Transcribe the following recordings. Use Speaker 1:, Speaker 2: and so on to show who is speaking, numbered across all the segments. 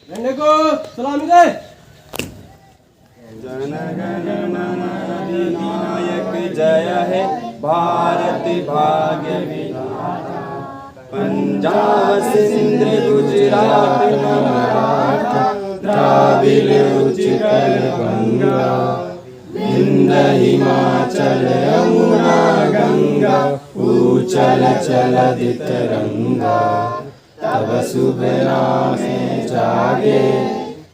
Speaker 1: रहने को सलामी दे।
Speaker 2: जन गण मन अधिनायक जय है भारत भाग्य विधाता। पंजाब सिंध गुजरात मराठा द्राविड़ उत्कल गंगा विंध्य हिमाचल यमुना गंगा उचल चलति तरंगा। तब शुभ नाम जागे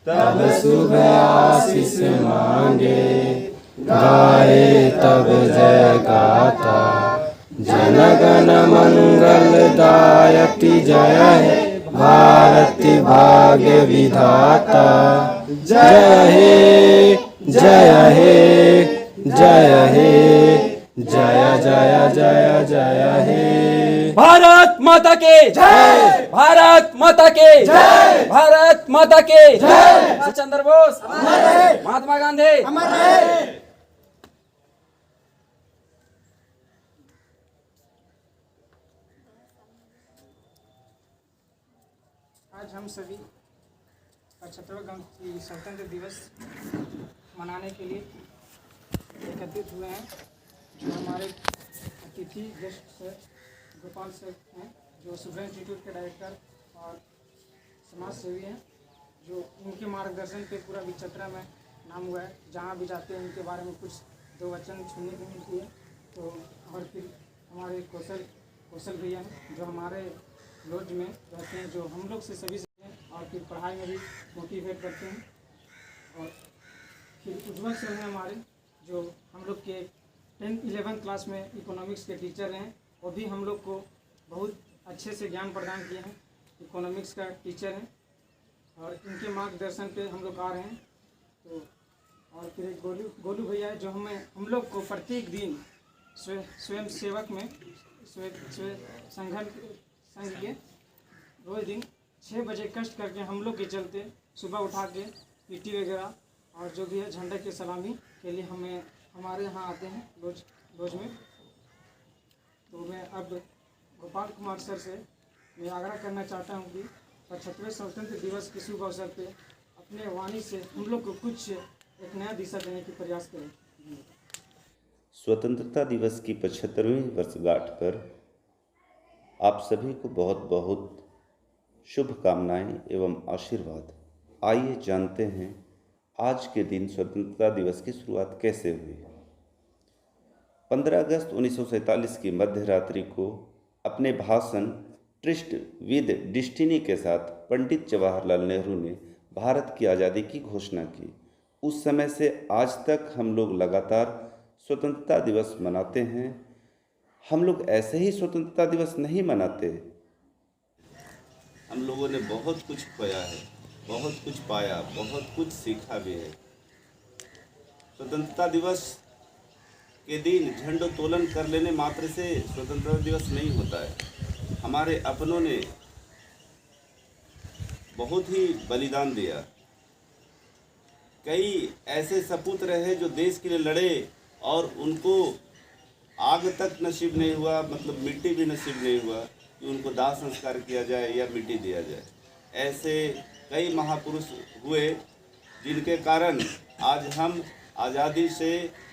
Speaker 2: तब शुभ आशीष मांगे गाए तब जय गाथा। जन गण मंगलदायक जय है भारत भाग्य विधाता। जय हे जय हे जय हे जय जय जय जय हे।
Speaker 1: भारत माता के जय, भारत माता के जय, भारत माता के जय। सुभाष चंद्र बोस अमर रहे, महात्मा गांधी अमर रहे।
Speaker 3: आज हम सभी 75वें स्वतंत्रता दिवस मनाने के लिए एकत्रित हुए हैं। जो हमारे अतिथि गेस्ट सर गोपाल सर हैं, जो सुब्रा इंस्टीट्यूट के डायरेक्टर और समाज सेवी हैं, जो उनके मार्गदर्शन पे पूरा विचित्रा में नाम हुआ है। जहाँ भी जाते हैं उनके बारे में कुछ दो वचन सुनने को मिलती है। तो और फिर हमारे कौशल भैया हैं, जो हमारे लॉज में रहते हैं, जो हम लोग से सभी से हैं और फिर पढ़ाई में भी मोटिवेट करते हैं। और फिर उज्ज्वल सर हैं हमारे, जो हम लोग के 10th-11th क्लास में इकोनॉमिक्स के टीचर हैं। वो भी हम लोग को बहुत अच्छे से ज्ञान प्रदान किए हैं, इकोनॉमिक्स का टीचर हैं और इनके मार्गदर्शन पे हम लोग आ रहे हैं। तो और फिर एक गोलू भैया है, जो हम लोग को प्रत्येक दिन स्वयं सेवक में संघ के रोज दिन 6 बजे कष्ट करके हम लोग के चलते सुबह उठा के मिट्टी वगैरह और जो भी है झंडा की सलामी के लिए हमारे यहाँ आते हैं रोज में। तो मैं अब गोपाल कुमार सर से मैं आग्रह करना चाहता हूँ कि 75वें स्वतंत्रता दिवस के शुभ अवसर पे अपने वाणी से हम लोग को कुछ एक नया दिशा देने की प्रयास करें।
Speaker 4: स्वतंत्रता दिवस की 75वीं वर्षगांठ पर आप सभी को बहुत बहुत शुभकामनाएं एवं आशीर्वाद। आइए जानते हैं आज के दिन स्वतंत्रता दिवस की शुरुआत कैसे हुई। 15 अगस्त 1947 की मध्य रात्रि को अपने भाषण ट्रिस्ट विद डेस्टिनी के साथ पंडित जवाहरलाल नेहरू ने भारत की आज़ादी की घोषणा की। उस समय से आज तक हम लोग लगातार स्वतंत्रता दिवस मनाते हैं। हम लोग ऐसे ही स्वतंत्रता दिवस नहीं मनाते।
Speaker 2: हम लोगों ने बहुत कुछ खोया है, बहुत कुछ पाया, बहुत कुछ सीखा भी है। स्वतंत्रता दिवस के दिन झंडोत्तोलन कर लेने मात्र से स्वतंत्रता दिवस नहीं होता है। हमारे अपनों ने बहुत ही बलिदान दिया। कई ऐसे सपूत रहे जो देश के लिए लड़े और उनको आग तक नसीब नहीं हुआ, मतलब मिट्टी भी नसीब नहीं हुआ कि उनको दाह संस्कार किया जाए या मिट्टी दिया जाए। ऐसे कई महापुरुष हुए जिनके कारण आज हम आज़ादी से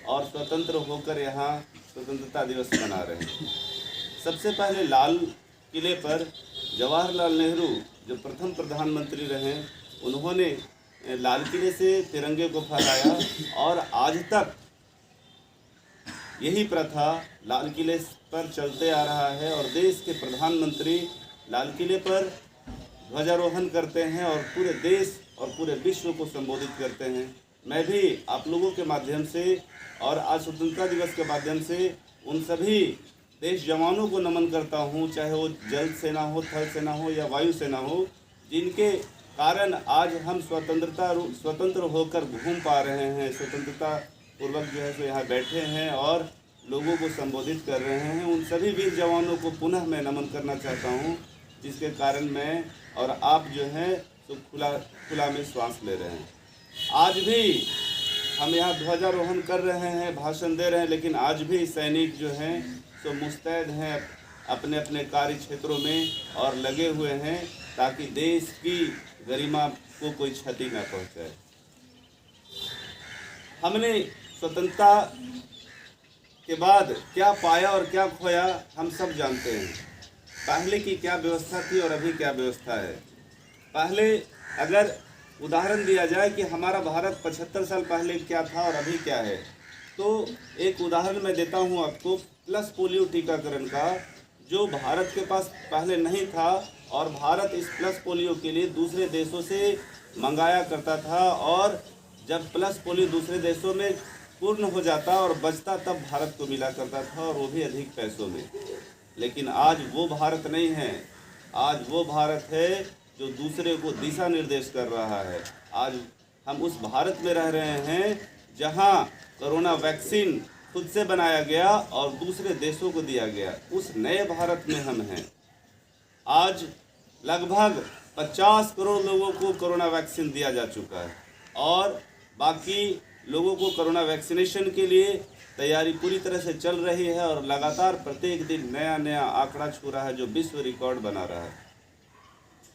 Speaker 2: और स्वतंत्र होकर यहाँ स्वतंत्रता दिवस मना रहे हैं। सबसे पहले लाल किले पर जवाहरलाल नेहरू जो प्रथम प्रधानमंत्री रहे, उन्होंने लाल किले से तिरंगे को फहराया और आज तक यही प्रथा लाल किले पर चलते आ रहा है और देश के प्रधानमंत्री लाल किले पर ध्वजारोहण करते हैं और पूरे देश और पूरे विश्व को संबोधित करते हैं। मैं भी आप लोगों के माध्यम से और आज स्वतंत्रता दिवस के माध्यम से उन सभी देश जवानों को नमन करता हूं, चाहे वो जल सेना हो, थल सेना हो या वायु सेना हो, जिनके कारण आज हम स्वतंत्र होकर घूम पा रहे हैं, स्वतंत्रता पूर्वक जो है सो यहाँ बैठे हैं और लोगों को संबोधित कर रहे हैं। उन सभी वीर जवानों को पुनः मैं नमन करना चाहता हूँ, जिसके कारण मैं और आप जो हैं तो खुला में श्वास ले रहे हैं। आज भी हम यहाँ ध्वजारोहण कर रहे हैं, भाषण दे रहे हैं, लेकिन आज भी सैनिक जो हैं तो मुस्तैद हैं अपने अपने कार्य क्षेत्रों में और लगे हुए हैं ताकि देश की गरिमा को कोई क्षति न पहुंचाए। हमने स्वतंत्रता के बाद क्या पाया और क्या खोया हम सब जानते हैं। पहले की क्या व्यवस्था थी और अभी क्या व्यवस्था है। पहले अगर उदाहरण दिया जाए कि हमारा भारत 75 साल पहले क्या था और अभी क्या है, तो एक उदाहरण मैं देता हूं आपको प्लस पोलियो टीकाकरण का, जो भारत के पास पहले नहीं था और भारत इस प्लस पोलियो के लिए दूसरे देशों से मंगाया करता था, और जब प्लस पोलियो दूसरे देशों में पूर्ण हो जाता और बचता तब भारत को मिला करता था, और वो भी अधिक पैसों में। लेकिन आज वो भारत नहीं है, आज वो भारत है जो दूसरे को दिशा निर्देश कर रहा है। आज हम उस भारत में रह रहे हैं जहां कोरोना वैक्सीन खुद से बनाया गया और दूसरे देशों को दिया गया। उस नए भारत में हम हैं। आज लगभग 50 करोड़ लोगों को कोरोना वैक्सीन दिया जा चुका है, और बाकी लोगों को कोरोना वैक्सीनेशन के लिए तैयारी पूरी तरह से चल रही है, और लगातार प्रत्येक दिन नया नया आंकड़ा छू रहा है जो विश्व रिकॉर्ड बना रहा है।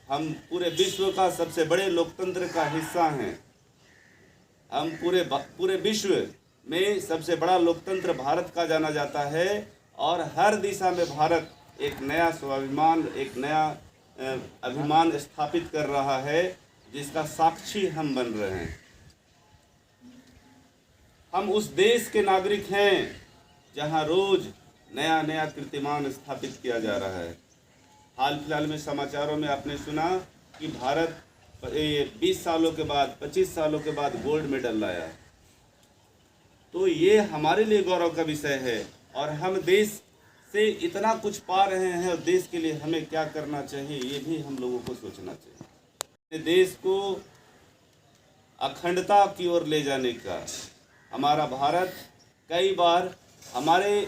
Speaker 2: हम पूरे विश्व का सबसे बड़े लोकतंत्र का हिस्सा हैं। हम पूरे विश्व में सबसे बड़ा लोकतंत्र भारत का जाना जाता है, और हर दिशा में भारत एक नया स्वाभिमान, एक नया अभिमान स्थापित कर रहा है, जिसका साक्षी हम बन रहे हैं। हम उस देश के नागरिक हैं जहां रोज नया नया कीर्तिमान स्थापित किया जा रहा है। हाल फिलहाल में समाचारों में आपने सुना कि भारत 20 सालों के बाद, 25 सालों के बाद गोल्ड मेडल लाया। तो ये हमारे लिए गौरव का विषय है, और हम देश से इतना कुछ पा रहे हैं, और देश के लिए हमें क्या करना चाहिए ये भी हम लोगों को सोचना चाहिए। देश को अखंडता की ओर ले जाने का हमारा भारत कई बार, हमारे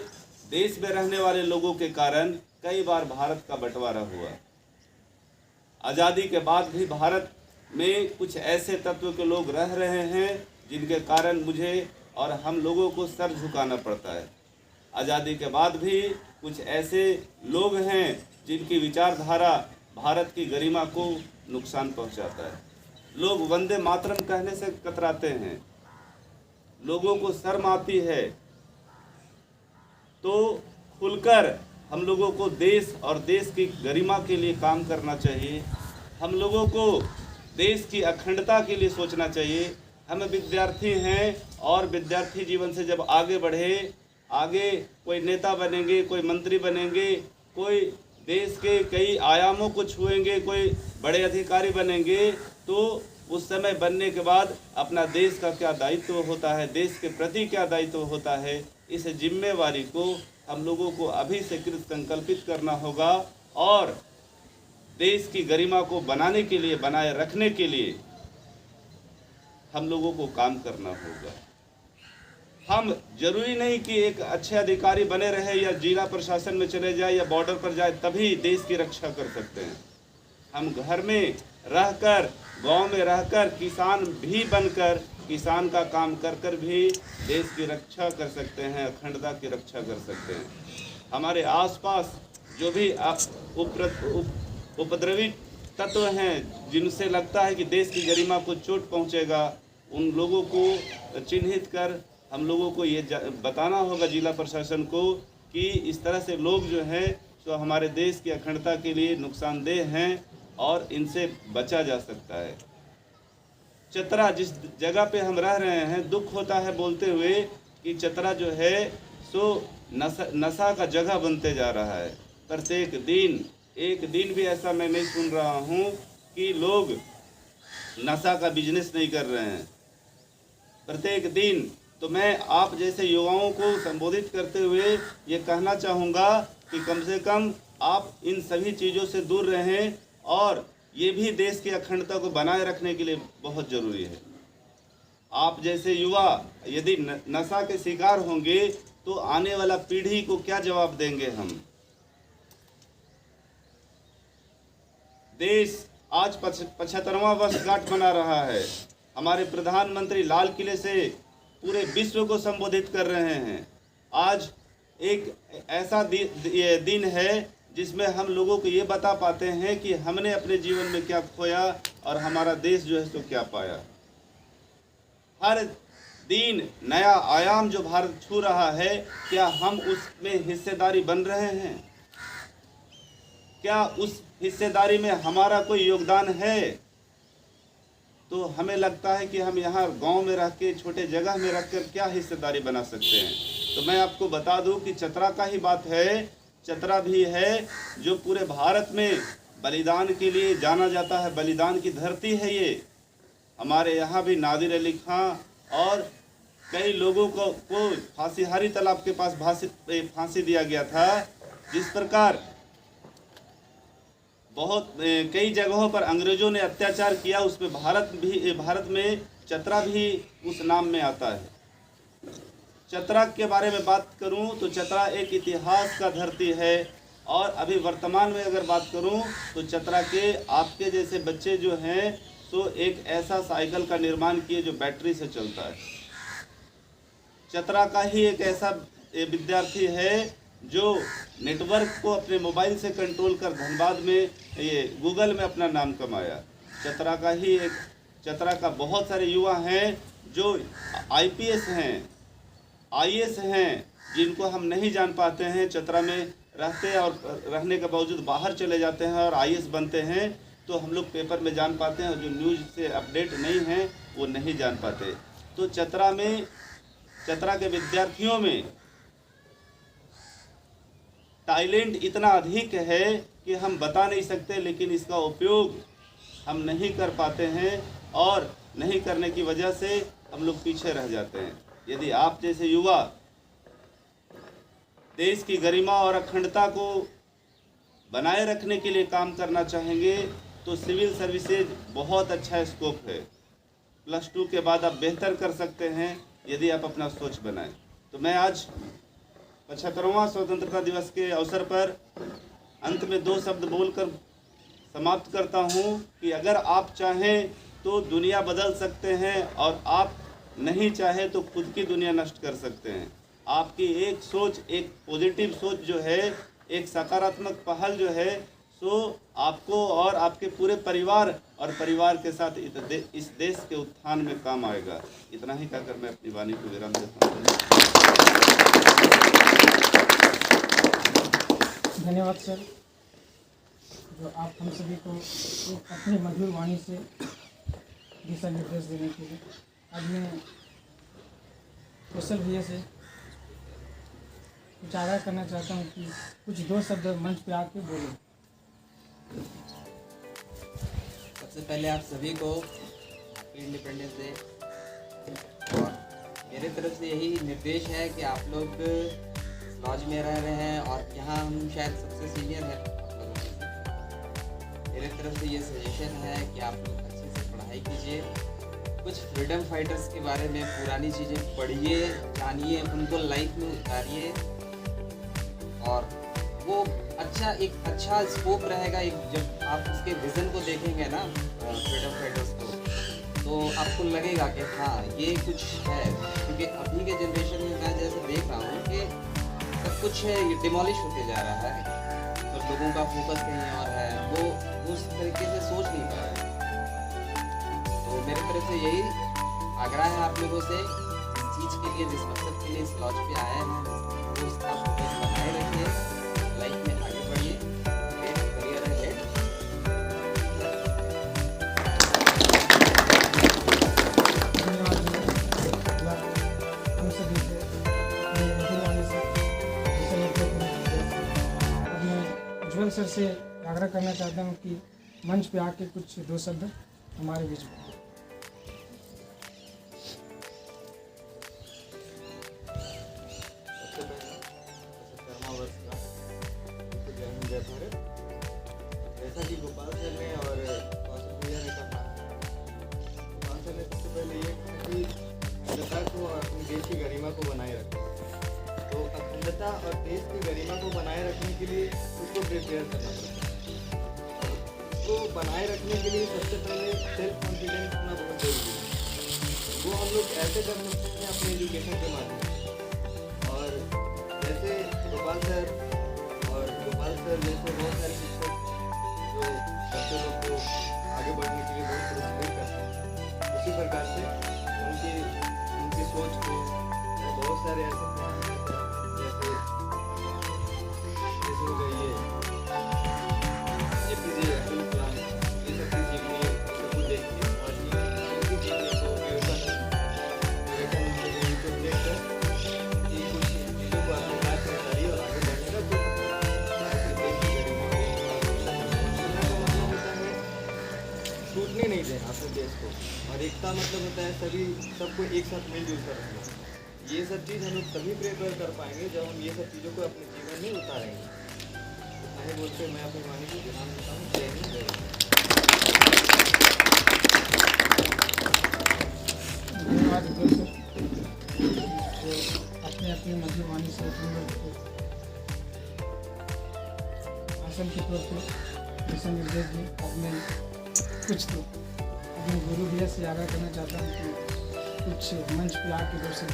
Speaker 2: देश में रहने वाले लोगों के कारण कई बार भारत का बंटवारा हुआ। आज़ादी के बाद भी भारत में कुछ ऐसे तत्व के लोग रह रहे हैं जिनके कारण मुझे और हम लोगों को सर झुकाना पड़ता है। आज़ादी के बाद भी कुछ ऐसे लोग हैं जिनकी विचारधारा भारत की गरिमा को नुकसान पहुंचाता है। लोग वंदे मातरम कहने से कतराते हैं, लोगों को शर्म आती है। तो खुलकर हम लोगों को देश और देश की गरिमा के लिए काम करना चाहिए। हम लोगों को देश की अखंडता के लिए सोचना चाहिए। हम विद्यार्थी हैं, और विद्यार्थी जीवन से जब आगे बढ़े, आगे कोई नेता बनेंगे, कोई मंत्री बनेंगे, कोई देश के कई आयामों को छुएंगे, कोई बड़े अधिकारी बनेंगे, तो उस समय बनने के बाद अपना देश का क्या दायित्व होता है, देश के प्रति क्या दायित्व होता है, इस जिम्मेवारी को हम लोगों को अभी से कृत संकल्पित करना होगा, और देश की गरिमा को बनाने के लिए, बनाए रखने के लिए हम लोगों को काम करना होगा। हम जरूरी नहीं कि एक अच्छे अधिकारी बने रहे या जिला प्रशासन में चले जाए या बॉर्डर पर जाए तभी देश की रक्षा कर सकते हैं। हम घर में रहकर, गांव में रहकर, किसान भी बनकर, किसान का काम कर कर भी देश की रक्षा कर सकते हैं, अखंडता की रक्षा कर सकते हैं। हमारे आसपास जो भी उपद्रवी तत्व हैं जिनसे लगता है कि देश की गरिमा को चोट पहुंचेगा, उन लोगों को चिन्हित कर हम लोगों को ये बताना होगा जिला प्रशासन को कि इस तरह से लोग जो हैं तो हमारे देश की अखंडता के लिए नुकसानदेह हैं, और इनसे बचा जा सकता है। चतरा, जिस जगह पे हम रह रहे हैं, दुख होता है बोलते हुए कि चतरा जो है सो नशा का जगह बनते जा रहा है। प्रत्येक दिन, एक दिन भी ऐसा मैं नहीं सुन रहा हूँ कि लोग नशा का बिजनेस नहीं कर रहे हैं। प्रत्येक दिन। तो मैं आप जैसे युवाओं को संबोधित करते हुए ये कहना चाहूँगा कि कम से कम आप इन सभी चीज़ों से दूर रहें, और ये भी देश की अखंडता को बनाए रखने के लिए बहुत ज़रूरी है। आप जैसे युवा यदि नशा के शिकार होंगे तो आने वाला पीढ़ी को क्या जवाब देंगे हम। देश आज 75वां वर्षगांठ मना रहा है। हमारे प्रधानमंत्री लाल किले से पूरे विश्व को संबोधित कर रहे हैं। आज एक ऐसा दिन है जिसमें हम लोगों को ये बता पाते हैं कि हमने अपने जीवन में क्या खोया और हमारा देश जो है सो क्या पाया। हर दिन नया आयाम जो भारत छू रहा है, क्या हम उसमें हिस्सेदारी बन रहे हैं? क्या उस हिस्सेदारी में हमारा कोई योगदान है? तो हमें लगता है कि हम यहाँ गांव में रह के, छोटे जगह में रखकर क्या हिस्सेदारी बना सकते हैं। तो मैं आपको बता दूं कि चतरा का ही बात है, चतरा भी है जो पूरे भारत में बलिदान के लिए जाना जाता है, बलिदान की धरती है ये। हमारे यहाँ भी नादिर अली खां और कई लोगों को फांसीहारी तालाब के पास फांसी दिया गया था। जिस प्रकार बहुत कई जगहों पर अंग्रेजों ने अत्याचार किया, उसमें भारत में चतरा भी उस नाम में आता है। चतरा के बारे में बात करूं तो चतरा एक इतिहास का धरती है, और अभी वर्तमान में अगर बात करूं तो चतरा के आपके जैसे बच्चे जो हैं तो एक ऐसा साइकिल का निर्माण किए जो बैटरी से चलता है। चतरा का ही एक ऐसा विद्यार्थी है जो नेटवर्क को अपने मोबाइल से कंट्रोल कर धनबाद में ये गूगल में अपना नाम कमाया। चतरा का ही एक, चतरा का बहुत सारे युवा हैं जो IPS हैं, IAS हैं, जिनको हम नहीं जान पाते हैं। चतरा में रहते हैं और रहने के बावजूद बाहर चले जाते हैं और IAS बनते हैं, तो हम लोग पेपर में जान पाते हैं, और जो न्यूज़ से अपडेट नहीं हैं वो नहीं जान पाते। तो चतरा के विद्यार्थियों में टैलेंट इतना अधिक है कि हम बता नहीं सकते, लेकिन इसका उपयोग हम नहीं कर पाते हैं, और नहीं करने की वजह से हम लोग पीछे रह जाते हैं। यदि आप जैसे युवा देश की गरिमा और अखंडता को बनाए रखने के लिए काम करना चाहेंगे तो सिविल सर्विसेज बहुत अच्छा स्कोप है। +2 के बाद आप बेहतर कर सकते हैं यदि आप अपना सोच बनाएं। तो मैं आज 75वां स्वतंत्रता दिवस के अवसर पर अंत में 2 शब्द बोलकर समाप्त करता हूं कि अगर आप चाहें तो दुनिया बदल सकते हैं, और आप नहीं चाहे तो खुद की दुनिया नष्ट कर सकते हैं। आपकी एक सोच, एक पॉजिटिव सोच जो है, एक सकारात्मक पहल जो है, सो आपको और आपके पूरे परिवार और परिवार के साथ इस देश के उत्थान में काम आएगा। इतना ही कहकर मैं अपनी वाणी को विराम देता हूँ।
Speaker 3: धन्यवाद सर, जो आप हम सभी को अपनी मधुर वाणी से दिशा निर्देश देने के लिए। आज मैं कौशल भैया से कुछ आग्रह करना चाहता हूँ कि कुछ 2 शब्द मंच पे आके बोले।
Speaker 5: सबसे पहले आप सभी को इंडिपेंडेंस डे, और मेरे तरफ से यही निर्देश है कि आप लोग लॉज में रह रहे हैं और यहाँ हम शायद सबसे सीनियर हैं आप लोगों में। मेरे तरफ से ये सजेशन है कि आप लोग अच्छे से पढ़ाई कीजिए, कुछ फ्रीडम फाइटर्स के बारे में पुरानी चीज़ें पढ़िए, जानिए, उनको लाइफ में उतारिए, और वो एक अच्छा स्कोप रहेगा। जब आप उसके विज़न को देखेंगे ना फ्रीडम फाइटर्स को, तो आपको लगेगा कि हाँ ये कुछ है। क्योंकि अभी के जनरेशन में मैं जैसे देख रहा हूँ कि सब कुछ है ये डिमोलिश होते जा रहा है, तो लोगों का फोकस कहीं और है, वो उस तरीके से सोच नहीं पा रहे। तो मेरे तरफ से यही आग्रह है आप लोगों से, इस चीज़ के लिए, जिस मकसद के लिए इस लॉज पे आए हैं, तो उसका फोकस बनाए रखिए, लाइफ में आगे बढ़िए, करियर है।
Speaker 3: हम सभी से उज्ज्वल सर से आग्रह करना चाहता हूँ कि मंच पे आके कुछ 2 शब्द हमारे बीच में।
Speaker 5: सबसे पहले 75वां वर्ष का जय हिंद जय भारत। जैसा कि गोपाल सर ने और कौशल भैया ने कहा, गोपाल सर ने सबसे पहले ये कहा कि अखंडता को और अपने देश की गरिमा को बनाए रखें। तो अखंडता और देश की गरिमा को बनाए रखने के लिए उसको प्रिपेयर करना पड़ता है। उसको बनाए रखने के लिए सबसे पहले सेल्फ कॉन्फिडेंस होना बहुत जरूरी है। वो हम लोग ऐसे कर सकते हैं अपने एजुकेशन के माध्यम से। और जैसे गोपाल सर सर जैसे बहुत सारे शिक्षक जो बच्चों लोग को आगे बढ़ने के लिए बहुत प्रोत्साहित करते हैं, उसी प्रकार से उनकी सोच को बहुत सारे ऐसे जैसे हो गई ये APJ अब्दुल कलाम, ये सब की जीवनी सबको देख के और उनकी जीवनी को विवेकानंद की जीवनी को देखकर ये कुछ चीज़ों को अपने लाइफ में उतारी और आगे बढ़ने का जो छूटने नहीं देना अपने देश को, और एकता मतलब होता है सभी सबको एक साथ मिलजुल कर रखना। ये सब चीज़ हम लोग तभी प्रेयर कर पाएंगे जब हम ये सब चीज़ों को अपने जीवन में उतारेंगे। आगे बोलते मैं अपनी वाणी को विराम देता हूँ। जय हिंद, जय भारत।
Speaker 3: धन्यवाद दर्शक, अपने अपने मधुर वाणी से हम लोग भाषण के तौर पर दिशा निर्देश दी। अब मैं कुछ तो अपने गुरु भैया से आगाह करना चाहता हूँ कि कुछ मंच पे आके दर्शक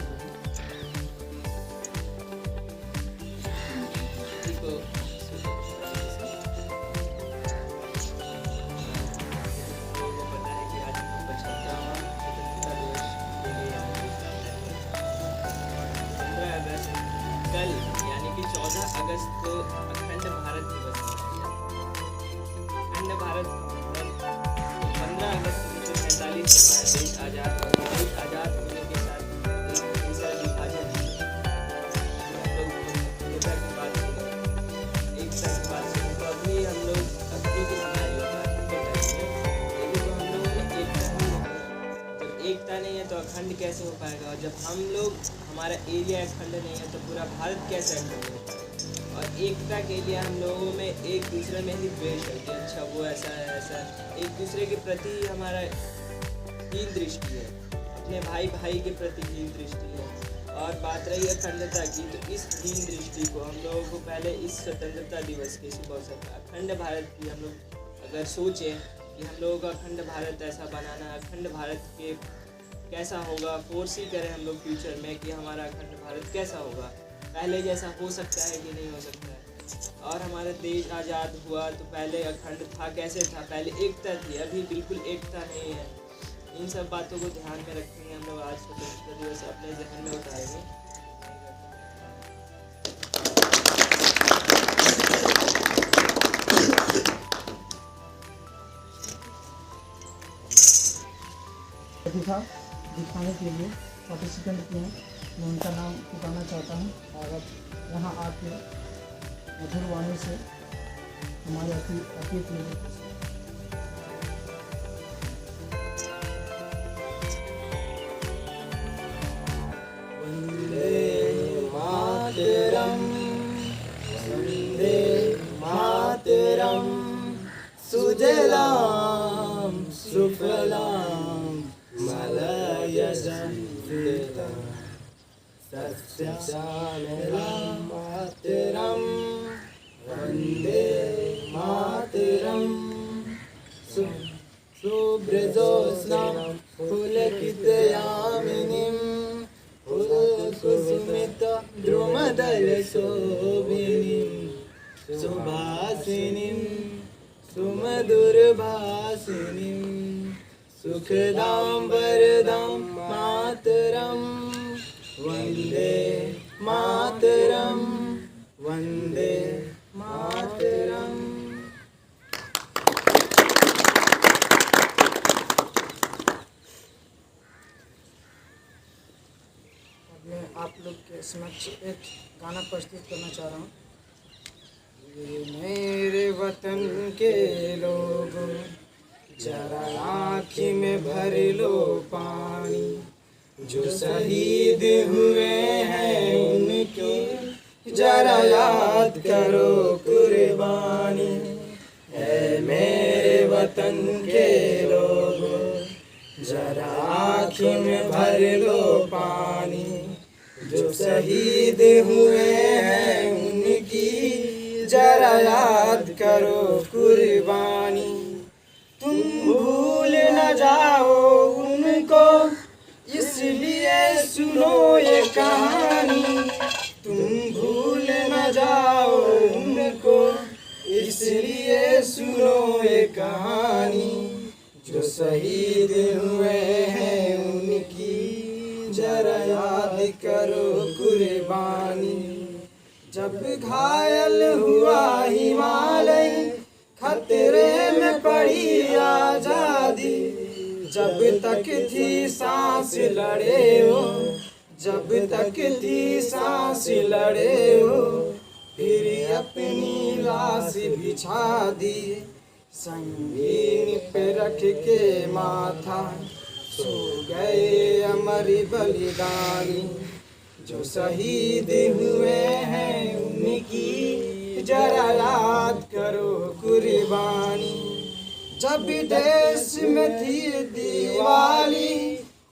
Speaker 5: कल यानी कि 14 अगस्त को अखंड भारत दिवस मनाया गया। अखंड भारत 15 अगस्त 1947 के बाद देश आज़ाद होने के साथ तीसरा विभाजन एकता की बात सुनी, तो अभी हम लोग अभी के सिनेरियो लेकिन तो हम लोग एकता नहीं है। जब एकता नहीं है तो अखंड कैसे हो पाएगा, और जब हम लोग हमारा एरिया अखंड नहीं है तो पूरा भारत कैसे अखंड होता है। और एकता के लिए हम लोगों में एक दूसरे में ही द्वेष है कि अच्छा वो ऐसा है ऐसा, एक दूसरे के प्रति हमारा हीन दृष्टि है, अपने भाई भाई के प्रति हीन दृष्टि है। और बात रही अखंडता की, तो इस हीन दृष्टि को हम लोगों को पहले इस स्वतंत्रता दिवस के शुभ अवसर पर अखंड भारत की हम लोग अगर सोचें कि हम लोगों का अखंड भारत ऐसा बनाना, अखंड भारत के कैसा होगा, फोर्स ही करें हम लोग फ्यूचर में कि हमारा अखंड भारत कैसा होगा, पहले जैसा हो सकता है कि नहीं हो सकता है। और हमारा देश आज़ाद हुआ तो पहले अखंड था, कैसे था, पहले एकता थी, अभी बिल्कुल एकता नहीं है। इन सब बातों को ध्यान में रखेंगे हम लोग आज स्वतंत्रता दिवस अपने जहन में उतारेंगे।
Speaker 3: प्रतिभा दिखाने के लिए पार्टिसिपेंट किए हैं, मैं उनका नाम बताना चाहता हूँ। और अब यहाँ आके मधुर वाणी से हमारे अतिथि
Speaker 6: सुजलाम सुफलाम मलयजं सस्यश्यामलां मातरं वन्दे मातरं शुभ्रजोत्स्नां पुलकितयामिनीं पुलकुसुमितद्रुमदलशोभिनीं सुभासिनीं सुमधुरभासिनीं सुखदां वरदां मातरं वन्दे मातरं वन्दे मातरं।
Speaker 3: मैं आप लोग के समक्ष एक गाना प्रस्तुत करना चाह रहा हूँ। ये मेरे वतन के लोगों, जरा आँखी में भर लो पानी, जो शहीद हुए हैं उनकी जरा याद करो कुर्बानी। है मेरे वतन के लोगों, जरा आँखी में भर लो पानी, जो शहीद हुए हैं उनकी जरा याद करो कुर्बानी। तुम भूल न जाओ उनको, इसलिए सुनो ये कहानी। तुम भूल न जाओ उनको,
Speaker 6: सुनो ये कहानी, जो शहीद हुए हैं उनकी जरा याद करो कुर्बानी। जब घायल हुआ हिमालय, खतरे में पड़ी आजादी, जब तक थी सांस लड़े हो, जब तक थी सांस लड़े हो, फिर अपनी लाश बिछा दी, संगीन पे रख के माथा, सो गए अमर बलिदानी। जो शहीद हुए हैं उनकी जरा याद करो कुर्बानी। जब देश में थी दिवाली,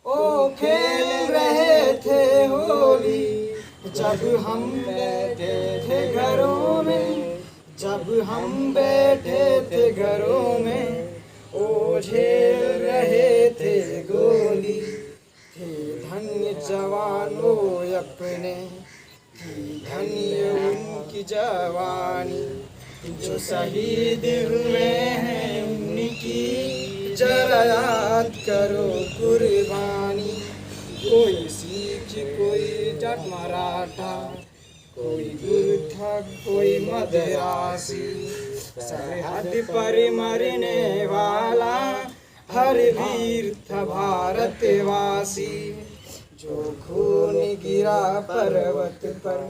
Speaker 6: ओ खेल रहे थे होली, जब हम बैठे थे घरों में, जब हम बैठे थे घरों में, ओ झेल रहे थे गोली। थे धन्य जवानों अपने, थी धन्य उनकी जवानी। जो शहीद हुए हैं उनकी जरा याद करो कुर्बानी। कोई सिख, कोई जट मराठा, कोई गुरखा, कोई मद्रासी, सरहद पर मरने वाला हर वीर था भारतवासी। जो खून गिरा पर्वत पर,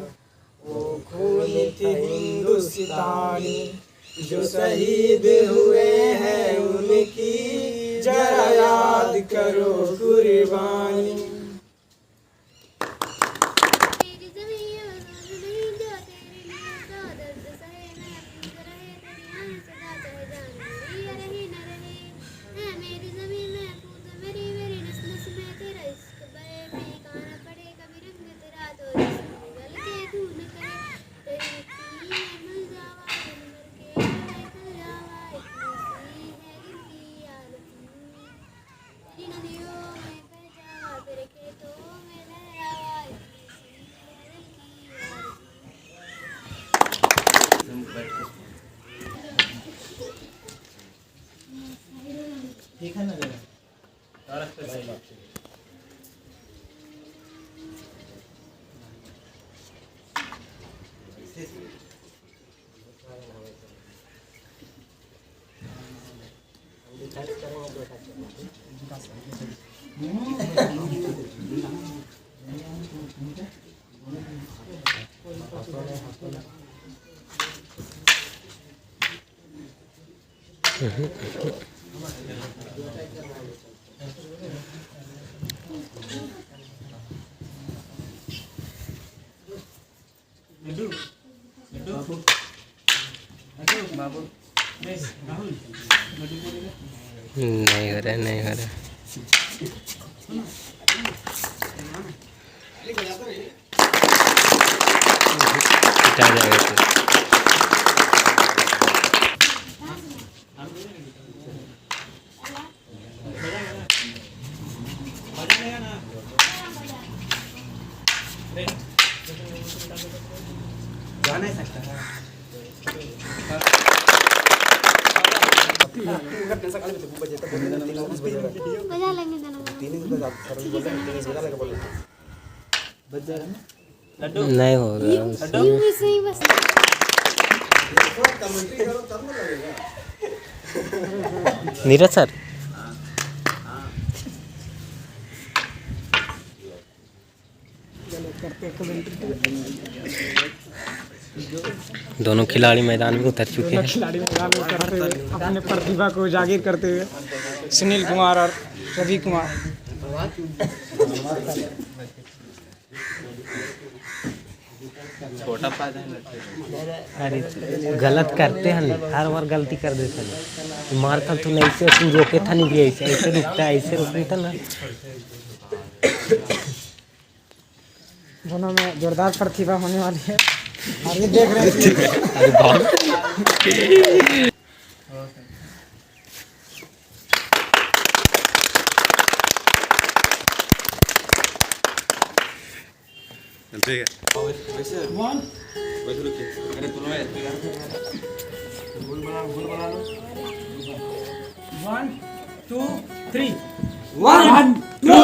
Speaker 6: वो खून थी हिंदुस्तानी। जो शहीद हुए हैं उनकी जरा याद करो कुर्बानी।
Speaker 7: मेरी ज़मीं आज़ाद नहीं जो तेरे लिए तो दर्द सहे मैं अपनी रहे तेरी आन सदा चाहे जान मेरी रहे न रहे। है मेरी ज़मीं महफूज़ मेरी मेरी नस्ल नस्ल में तेरा इश्क बहे बेगाना पड़े कभी रंग तेरा तो जिस्म गल के तू न करे। तेरी मिट्टी है मिल जावा दिन भर के निकल जावा इतनी सी है गिनती आलती। तेरी नदियों में बह जावा तेरे खेतों में लहरावा इतनी सी है दिल की आरज़ू।
Speaker 8: नहीं हो रहा, नहीं हो रहा। पिटा जाएगा तो।
Speaker 7: बजा लेंगे दोनों।
Speaker 8: नहीं होगा
Speaker 7: यूं ही सही बस।
Speaker 8: नीरज सर, दोनों खिलाड़ी मैदान में उतर चुके हैं।
Speaker 3: खिलाड़ी मैदान में करते हुए अपने प्रतिभा को उजागर करते हुए सुनील कुमार और रवि कुमार।
Speaker 8: अरे गलत करते हैं, हर बार गलती कर देते हैं। मारता तो नहीं से तू रोके था, नहीं भी ऐसे ऐसे रुकता है, ऐसे रुकता ना।
Speaker 3: दोनों में जोरदार प्रतिभा होने वाली है। आगे देख रहे हैं।
Speaker 8: अरे बहुत
Speaker 2: ठीक है।
Speaker 3: 1 2 3
Speaker 1: 1 2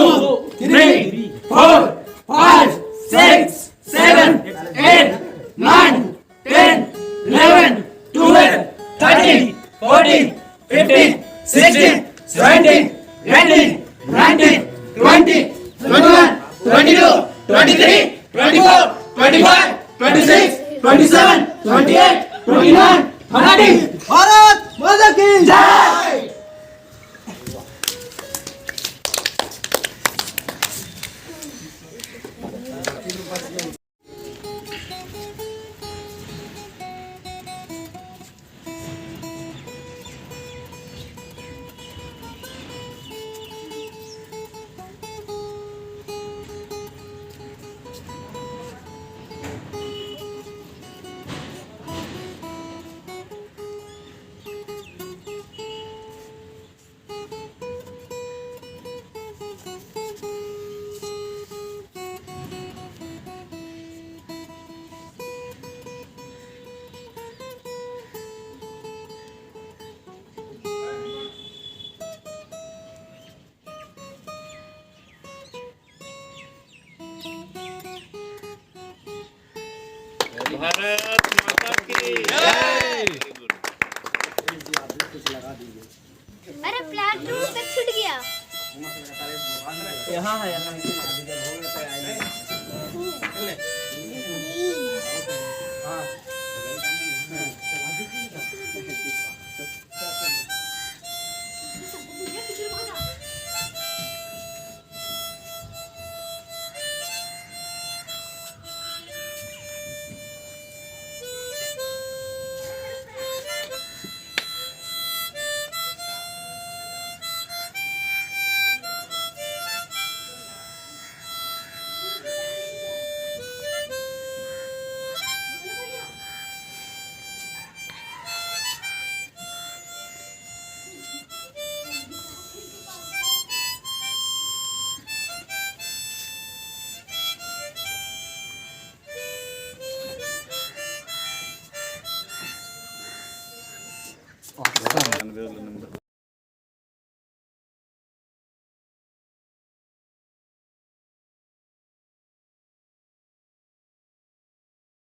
Speaker 1: 3 4 5 6 7 8 9 10 11 12 13 14 15 16 17 18 19 20 21 22 23 24 25 26 27 28 29 30
Speaker 6: भारत माता की
Speaker 1: जय।
Speaker 7: अरे प्लाट रूट तक छूट गया।
Speaker 8: यहाँ है